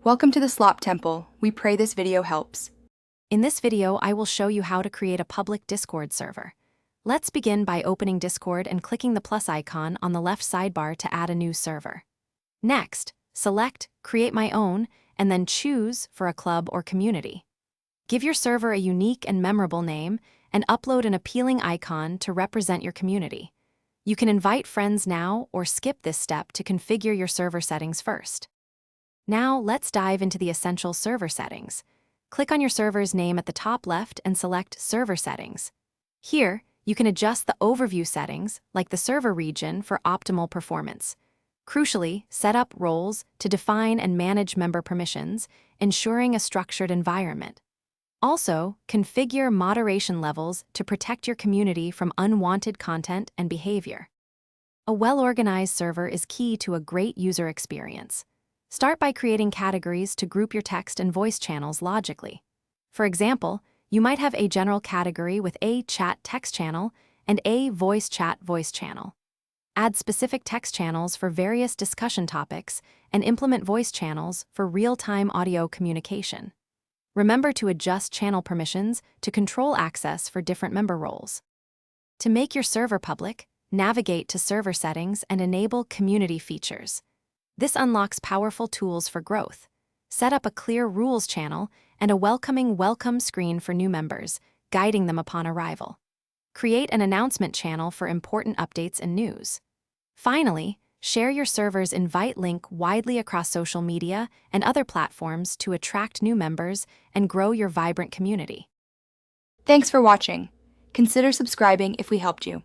Welcome to the Slop Temple. We pray this video helps. In this video, I will show you how to create a public Discord server. Let's begin by opening Discord and clicking the plus icon on the left sidebar to add a new server. Next, select Create My Own and then choose for a club or community. Give your server a unique and memorable name and upload an appealing icon to represent your community. You can invite friends now or skip this step to configure your server settings first. Now, let's dive into the essential server settings. Click on your server's name at the top left and select Server Settings. Here, you can adjust the overview settings, like the server region, for optimal performance. Crucially, set up roles to define and manage member permissions, ensuring a structured environment. Also, configure moderation levels to protect your community from unwanted content and behavior. A well-organized server is key to a great user experience. Start by creating categories to group your text and voice channels logically. For example, you might have a general category with a chat text channel and a voice chat voice channel. Add specific text channels for various discussion topics and implement voice channels for real-time audio communication. Remember to adjust channel permissions to control access for different member roles. To make your server public, navigate to Server Settings and enable Community Features. This unlocks powerful tools for growth. Set up a clear rules channel and a welcoming welcome screen for new members, guiding them upon arrival. Create an announcement channel for important updates and news. Finally, share your server's invite link widely across social media and other platforms to attract new members and grow your vibrant community. Thanks for watching. Consider subscribing if we helped you.